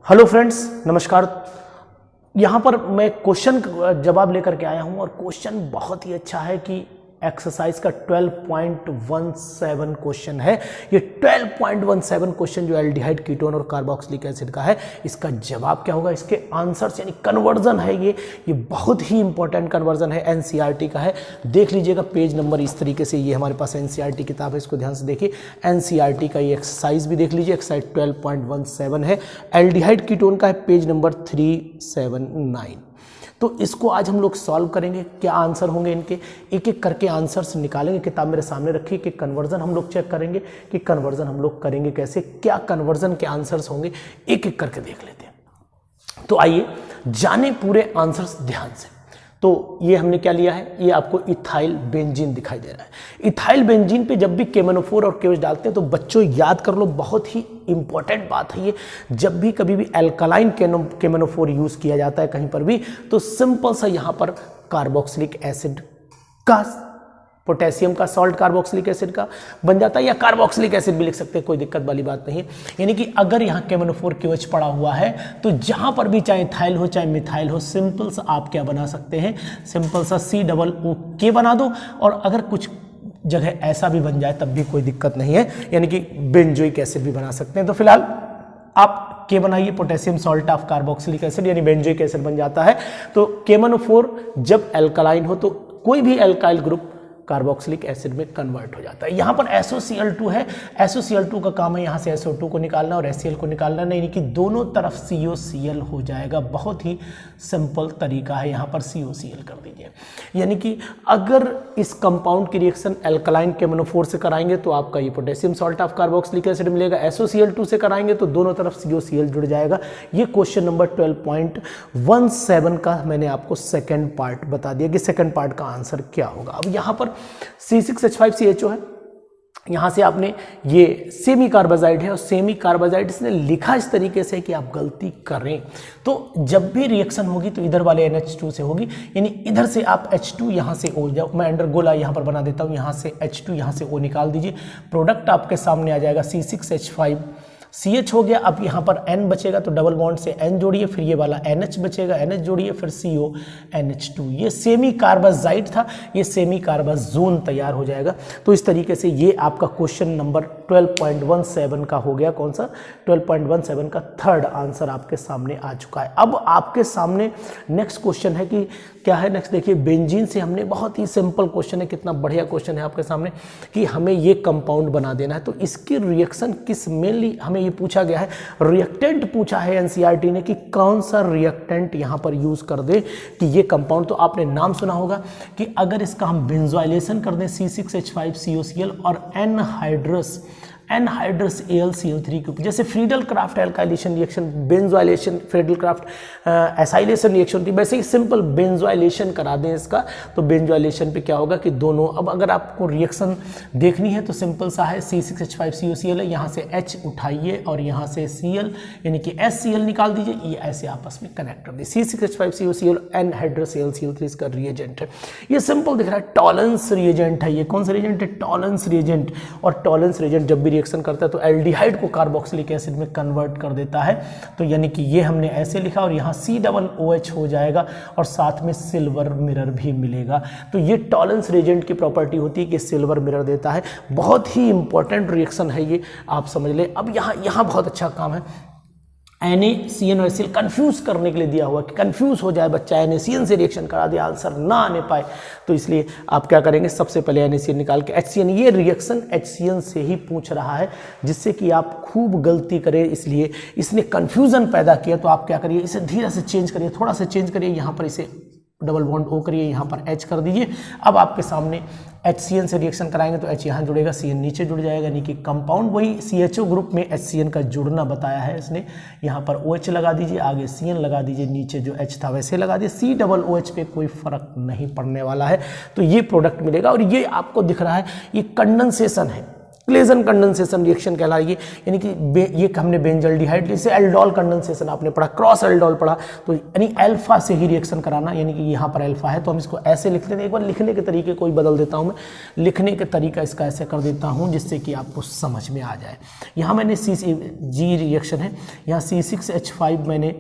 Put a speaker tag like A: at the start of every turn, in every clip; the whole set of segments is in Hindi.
A: हेलो फ्रेंड्स, नमस्कार। यहाँ पर मैं क्वेश्चन जवाब लेकर के आया हूँ और क्वेश्चन बहुत ही अच्छा है कि एक्सरसाइज का 12.17 क्वेश्चन है। ये 12.17 क्वेश्चन जो एल्डिहाइड कीटोन और कार्बोक्सिलिक एसिड का है, इसका जवाब क्या होगा, इसके आंसर्स यानी कन्वर्जन है। ये बहुत ही इंपॉर्टेंट कन्वर्जन है, एनसीईआरटी का है। देख लीजिएगा पेज नंबर इस तरीके से, ये हमारे पास एनसीईआरटी किताब है, इसको ध्यान से देखिए। एनसीईआरटी का ये एक्सरसाइज भी देख लीजिए, एक्सरसाइज 12.17 है, एल्डिहाइड कीटोन का है, पेज नंबर 379। तो इसको आज हम लोग सॉल्व करेंगे। क्या आंसर होंगे इनके, एक एक करके आंसर्स निकालेंगे। किताब मेरे सामने रखिए कि कन्वर्जन हम लोग चेक करेंगे कि कन्वर्जन हम लोग करेंगे कैसे, क्या कन्वर्जन के आंसर्स होंगे, एक एक करके देख लेते हैं। तो आइए जाने पूरे आंसर्स ध्यान से। तो ये हमने क्या लिया है, ये आपको इथाइल बेंजीन दिखाई दे रहा है। इथाइल बेंजीन पे जब भी केमेनोफोर और केओएच डालते हैं तो बच्चों याद कर लो, बहुत ही इंपॉर्टेंट बात है ये। जब भी कभी भी एल्कालाइन केमेनोफोर यूज किया जाता है कहीं पर भी, तो सिंपल सा यहाँ पर कार्बोक्सिलिक एसिड का, पोटेशियम का सॉल्ट कार्बोक्सिलिक एसिड का बन जाता है, या कार्बोक्सिलिक एसिड भी लिख सकते हैं, कोई दिक्कत वाली बात नहीं है। यानी कि अगर यहाँ केमेनोफोर केओएच पड़ा हुआ है तो जहां पर भी चाहे इथाइल हो चाहे मिथाइल हो, सिंपल सा आप क्या बना सकते हैं, सिंपल सा COOK बना दो। और अगर कुछ जगह ऐसा भी बन जाए तब भी कोई दिक्कत नहीं है, यानी कि बेंजोइक एसिड भी बना सकते हैं। तो फिलहाल आप के बनाइए, potassium salt of carboxylic acid यानी बेंजोइक एसिड बन जाता है। तो केमेनोफोर जब एल्कालाइन हो तो कोई भी एल्काइल ग्रुप कार्बोक्सिलिक एसिड में कन्वर्ट हो जाता है। यहाँ पर SOCl2 है, SOCl2 का काम है यहाँ से SO2 को निकालना और HCl को निकालना, नहीं कि दोनों तरफ COCl हो जाएगा। बहुत ही सिंपल तरीका है, यहाँ पर COCl कर दीजिए। यानी कि अगर इस कंपाउंड की रिएक्शन एल्कलाइन केमेनोफोर से कराएंगे तो आपका ये potassium salt of carboxylic acid मिलेगा, SOCl2 से कराएंगे तो दोनों तरफ COCl जुड़ जाएगा। ये क्वेश्चन नंबर 12.17 का मैंने आपको सेकेंड पार्ट बता दिया कि सेकेंड पार्ट का आंसर क्या होगा। अब यहाँ पर C6H5CHO है, यहां से आपने ये सेमी कार्बाजाइड है और सेमी कार्बाजाइड इसने लिखा इस तरीके से कि आप गलती करें तो जब भी रिएक्शन होगी तो इधर वाले NH2 से होगी, यानी इधर से आप H2 यहां से O, जब मैं अंडर गोला यहां पर बना देता हूं, यहां से H2 यहां से O निकाल दीजिए, प्रोडक्ट आपके सामने आ जाएगा C6H5CH हो गया। अब यहाँ पर N बचेगा तो डबल बॉन्ड से N जोड़िए, फिर ये वाला NH बचेगा, NH जोड़िए, फिर CONH2। ये सेमी कार्बाजाइड था, ये सेमी कार्बाजोन तैयार हो जाएगा। तो इस तरीके से ये आपका क्वेश्चन नंबर 12.17 का हो गया। कौन सा, 12.17 का थर्ड आंसर आपके सामने आ चुका है। अब आपके सामने नेक्स्ट क्वेश्चन है कि क्या है नेक्स्ट, देखिए बेंजीन से हमने, बहुत ही सिंपल क्वेश्चन है, कितना बढ़िया क्वेश्चन है आपके सामने कि हमें ये कंपाउंड बना देना है। तो इसकी रिएक्शन किस, मेनली हमें ये पूछा गया है, रिएक्टेंट पूछा है एनसीईआरटी ने कि कौन सा रिएक्टेंट यहाँ पर यूज कर दे कि ये कंपाउंड, तो आपने नाम सुना होगा कि अगर इसका हम बेंजोइलेशन कर दें C6H5COCl और एनहाइड्रस AlCl3 के ऊपर, जैसे Friedel craft alkylation reaction, benzoylation, Friedel Crafts acylation reaction थी, वैसे ही सिंपल बेंजोइलेशन करा दें इसका, तो बेंजोइलेशन पे क्या होगा कि दोनों, अब अगर आपको रिएक्शन देखनी है तो सिंपल सा है, C6H5COCl है, यहाँ से H उठाइए और यहाँ से Cl यानी कि HCl निकाल दीजिए, ये ऐसे आपस में कनेक्ट कर दीजिए। C6H5COCl एनहाइड्रस AlCl3 इसका रिएजेंट है। ये सिंपल दिख रहा है, टॉलेंस रिएजेंट है। ये कौन सा रिएजेंट है, टॉलेंस रिएजेंट। और टॉलेंस रिएजेंट जब भी रिएक्शन करता है तो एल्डिहाइड को कार्बोक्सिलिक एसिड में कन्वर्ट कर देता है। तो यानी कि ये हमने ऐसे लिखा और यहाँ COOH हो जाएगा और साथ में सिल्वर मिरर भी मिलेगा। तो ये टॉलेंस रिएजेंट की प्रॉपर्टी होती है कि सिल्वर मिरर देता है। बहुत ही इंपॉर्टेंट रिएक्शन है ये, आप समझ ले। अब यहाँ बहुत अच्छा काम है, NaCN और HCl कंफ्यूज करने के लिए दिया हुआ कि कंफ्यूज हो जाए बच्चा, NaCN से रिएक्शन करा दे, आंसर ना आने पाए, तो इसलिए आप क्या करेंगे, सबसे पहले NaCN निकाल के HCN, ये रिएक्शन HCN से ही पूछ रहा है जिससे कि आप खूब गलती करें, इसलिए इसने कंफ्यूजन पैदा किया। तो आप क्या करिए, इसे धीरे से चेंज करिए, थोड़ा सा चेंज करिए, यहाँ पर इसे डबल बॉन्ड O करिए, यहाँ पर H कर दीजिए। अब आपके सामने HCN से रिएक्शन कराएंगे तो H यहाँ जुड़ेगा, CN नीचे जुड़ जाएगा, यानी कि कंपाउंड वही CHO ग्रुप में HCN का जुड़ना बताया है इसने। यहाँ पर OH लगा दीजिए, आगे CN लगा दीजिए, नीचे जो H था वैसे लगा दीजिए, COOH पे कोई फर्क नहीं पड़ने वाला है। तो ये प्रोडक्ट मिलेगा और ये आपको दिख रहा है, ये कंडेंसेशन है, क्लेजन कंडेंसेशन रिएक्शन कहलाएगी, यानी कि ये हमने बेंजल्डिहाइड जैसे एल्डोल कंडेंसेशन आपने पढ़ा, क्रॉस एल्डोल पढ़ा, तो यानी अल्फा से ही रिएक्शन कराना, यानी कि यहाँ पर अल्फा है तो हम इसको ऐसे लिख लेते हैं। एक बार लिखने के तरीके को ही बदल देता हूँ मैं, लिखने के तरीका इसका ऐसे कर देता हूँ जिससे कि आपको समझ में आ जाए। यहाँ मैंने जी रिएक्शन है, यहाँ C6H5 मैंने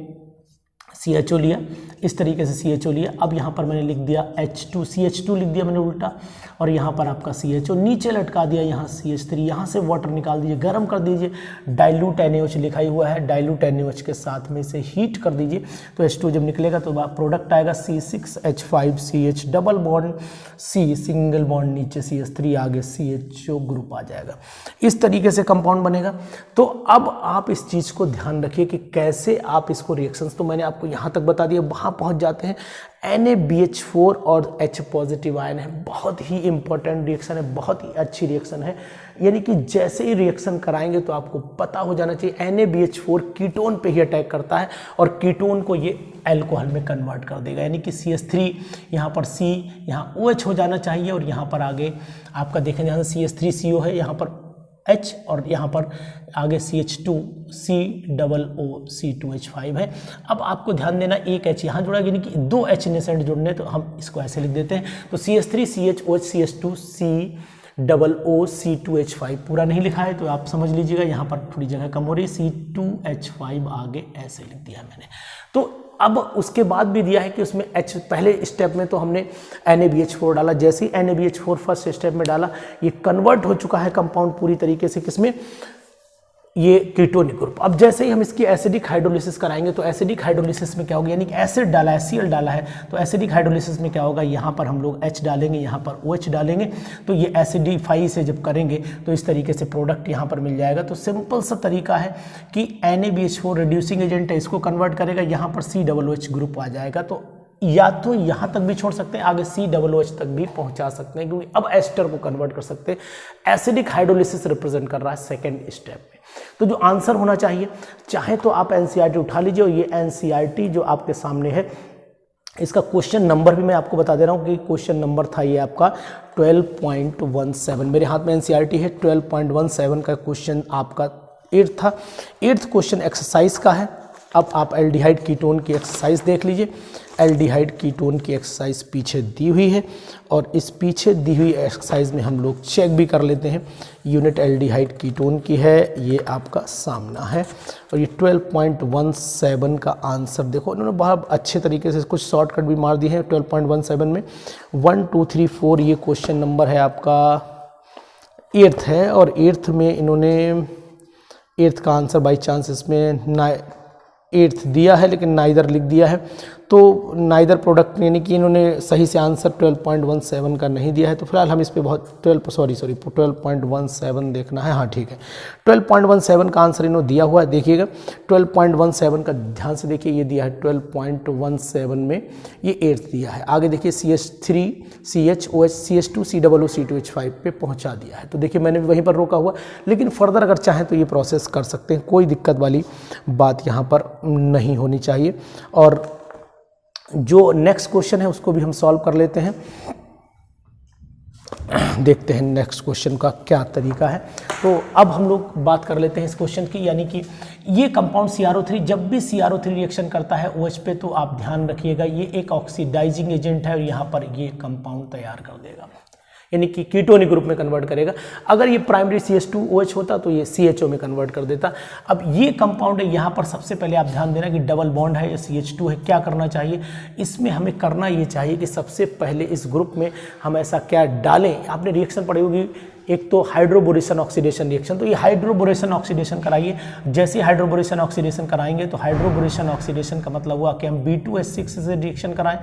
A: CHO लिया, इस तरीके से CHO लिया। अब यहाँ पर मैंने लिख दिया H2 CH2 लिख दिया मैंने उल्टा, और यहाँ पर आपका CHO नीचे लटका दिया, यहाँ CH3, यहाँ से वाटर निकाल दीजिए, गर्म कर दीजिए, डाइल्यूट NaOH लिखा ही हुआ है, डाइल्यूट NaOH के साथ में से हीट कर दीजिए, तो H2 जब निकलेगा तो प्रोडक्ट आएगा C6H5CH double bond C single bond नीचे CH3 आगे CHO ग्रुप आ जाएगा। इस तरीके से कंपाउंड बनेगा। तो अब आप इस चीज़ को ध्यान रखिए कि कैसे आप इसको रिएक्शंस, तो मैंने आपको यहाँ तक बता दिया, वहाँ पहुँच जाते हैं। NaBH4 और H पॉजिटिव आयन है, बहुत ही इंपॉर्टेंट रिएक्शन है, बहुत ही अच्छी रिएक्शन है, यानी कि जैसे ही रिएक्शन कराएंगे तो आपको पता हो जाना चाहिए NaBH4 कीटोन पे ही अटैक करता है और कीटोन को ये अल्कोहल में कन्वर्ट कर देगा, यानी कि CH3 यहाँ पर C, यहाँ OH हो जाना चाहिए, और यहाँ पर आगे आपका देखें जहाँ CH3CO है, यहाँ पर H और यहाँ पर आगे CH2 C+O2H5 है। अब आपको ध्यान देना, एक H यहाँ जुड़ा, यानी कि दो H नेसेंट जुड़ने, तो हम इसको ऐसे लिख देते हैं। तो CH3 CHOH CH2 C+O2H5 पूरा नहीं लिखा है तो आप समझ लीजिएगा, यहाँ पर थोड़ी जगह कम हो रही है, C2H5 आगे ऐसे लिख दिया मैंने। तो अब उसके बाद भी दिया है कि उसमें H, पहले स्टेप में तो हमने NaBH4 डाला, जैसे ही NaBH4 फर्स्ट स्टेप में डाला, ये कन्वर्ट हो चुका है कंपाउंड पूरी तरीके से किसमें, ये कीटोनिक ग्रुप। अब जैसे ही हम इसकी एसिडिक हाइड्रोलिसिस कराएंगे तो एसिडिक हाइड्रोलिसिस में क्या होगा, यानी कि एसिड डाला है, Cl डाला है, तो एसिडिक हाइड्रोलिसिस में क्या होगा, यहाँ पर हम लोग H डालेंगे, यहाँ पर OH डालेंगे, तो ये एसिडिफाई से जब करेंगे तो इस तरीके से प्रोडक्ट यहाँ पर मिल जाएगा। तो सिंपल सा तरीका है कि NaBH4 रिड्यूसिंग एजेंट है, इसको कन्वर्ट करेगा, यहाँ पर COOH ग्रुप आ जाएगा, तो या तो यहाँ तक भी छोड़ सकते हैं, आगे COOH तक भी पहुँचा सकते हैं, क्योंकि अब एस्टर को कन्वर्ट कर सकते हैं। एसिडिक हाइड्रोलिसिस रिप्रेजेंट कर रहा है सेकेंड स्टेप में। तो जो आंसर होना चाहिए, चाहे तो आप NCERT उठा लीजिए, और ये NCERT जो आपके सामने है, इसका क्वेश्चन नंबर भी मैं आपको बता दे रहा हूँ कि क्वेश्चन नंबर था ये आपका 12.17, मेरे हाथ में NCERT है, 12.17 का क्वेश्चन आपका 8 था। 8th क्वेश्चन एक्सरसाइज का है। अब आप एल्डिहाइड कीटोन की एक्सरसाइज देख लीजिए। एल्डिहाइड कीटोन की एक्सरसाइज पीछे दी हुई है, और इस पीछे दी हुई एक्सरसाइज में हम लोग चेक भी कर लेते हैं। यूनिट एल्डिहाइड कीटोन की है, ये आपका सामना है, और ये 12.17 का आंसर देखो, इन्होंने बहुत अच्छे तरीके से कुछ शॉर्टकट भी मार दिए हैं। 12.17 में 1 2 3 4 ये क्वेश्चन नंबर है आपका 8th है, और 8th में इन्होंने 8th का आंसर बाई चांस इसमें 8th दिया है, लेकिन नाइदर लिख दिया है, तो नाइदर प्रोडक्ट, यानी कि इन्होंने सही से आंसर 12.17 का नहीं दिया है। तो फिलहाल हम इस पे बहुत 12.17 देखना है, हाँ ठीक है, 12.17 का आंसर इन्होंने दिया हुआ है। देखिएगा 12.17 का ध्यान से देखिए, ये दिया है 12.17 में ये 8th दिया है। आगे देखिए CH3 CHOH CH2 COOH5 पे पहुंचा दिया है। तो देखिए मैंने भी वहीं पर रोका हुआ, लेकिन फर्दर अगर चाहें तो ये प्रोसेस कर सकते हैं, कोई दिक्कत वाली बात यहाँ पर नहीं होनी चाहिए। और जो नेक्स्ट क्वेश्चन है उसको भी हम सॉल्व कर लेते हैं, देखते हैं नेक्स्ट क्वेश्चन का क्या तरीका है। तो अब हम लोग बात कर लेते हैं इस क्वेश्चन की, यानी कि ये कंपाउंड CrO3, जब भी CrO3 रिएक्शन करता है OH पे, तो आप ध्यान रखिएगा ये एक ऑक्सीडाइजिंग एजेंट है, और यहाँ पर ये कंपाउंड तैयार कर देगा, यानी कि कीटोनिक ग्रुप में कन्वर्ट करेगा। अगर ये प्राइमरी CH2OH होता तो ये CHO में कन्वर्ट कर देता। अब ये कंपाउंड है, यहाँ पर सबसे पहले आप ध्यान देना कि डबल बॉन्ड है, ये CH2 है। क्या करना चाहिए इसमें, हमें करना ये चाहिए कि सबसे पहले इस ग्रुप में हम ऐसा क्या डालें। आपने रिएक्शन पढ़ी होगी, एक तो हाइड्रोबोरेशन ऑक्सीडेशन रिएक्शन, तो ये हाइड्रोबोरेशन ऑक्सीडेशन कराइए। जैसे हाइड्रोबोरेशन ऑक्सीडेशन कराएंगे तो हाइड्रोबोरेशन ऑक्सीडेशन का मतलब हुआ कि हम B2H6 से रिएक्शन कराएं,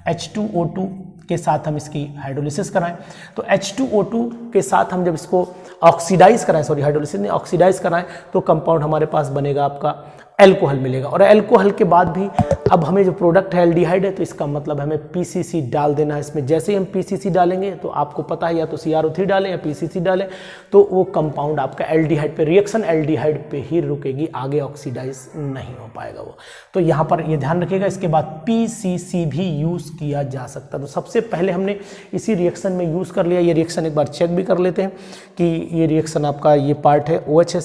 A: H2O2 के साथ हम इसकी हाइड्रोलिसिस कराएं। तो H2O2 के साथ हम जब इसको ऑक्सीडाइज कराएं, सॉरी हाइड्रोलिसिस नहीं, ऑक्सीडाइज कराएं, तो कंपाउंड हमारे पास बनेगा आपका एल्कोहल मिलेगा। और एल्कोहल के बाद भी अब हमें जो प्रोडक्ट है एल्डिहाइड है, तो इसका मतलब हमें PCC डाल देना है इसमें। जैसे ही हम PCC डालेंगे तो आपको पता है, या तो CrO3 डालें या PCC डालें, तो वो कंपाउंड आपका एल्डिहाइड पे, रिएक्शन एल्डिहाइड पे ही रुकेगी, आगे ऑक्सीडाइज नहीं हो पाएगा वो। तो यहाँ पर ये ध्यान रखिएगा। इसके बाद PCC भी यूज किया जा सकता है। तो सबसे पहले हमने इसी रिएक्शन में यूज़ कर लिया। ये रिएक्शन एक बार चेक भी कर लेते हैं कि ये रिएक्शन आपका ये पार्ट है OH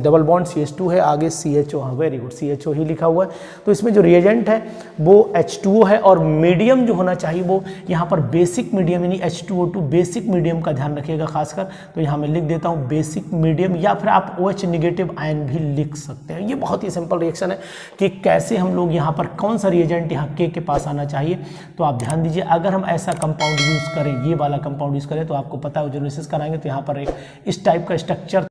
A: डबल बॉन्ड CH2 है, आगे CHO, हाँ वेरी गुड CHO ही लिखा हुआ है। तो इसमें जो रिएजेंट है वो H2O है और मीडियम जो होना चाहिए वो यहाँ पर बेसिक मीडियम यानी H2O2 बेसिक मीडियम का ध्यान रखिएगा खासकर। तो यहाँ मैं लिख देता हूँ बेसिक मीडियम, या फिर आप OH निगेटिव आयन भी लिख सकते हैं। ये बहुत ही सिंपल रिएक्शन है कि कैसे हम लोग यहाँ पर कौन सा रिएजेंट यहाँ K के पास आना चाहिए। तो आप ध्यान दीजिए, अगर हम ऐसा कंपाउंड यूज़ करें, ये वाला कंपाउंड यूज़ करें, तो आपको पता है जो रिसर्च कराएंगे तो यहाँ पर एक इस टाइप का स्ट्रक्चर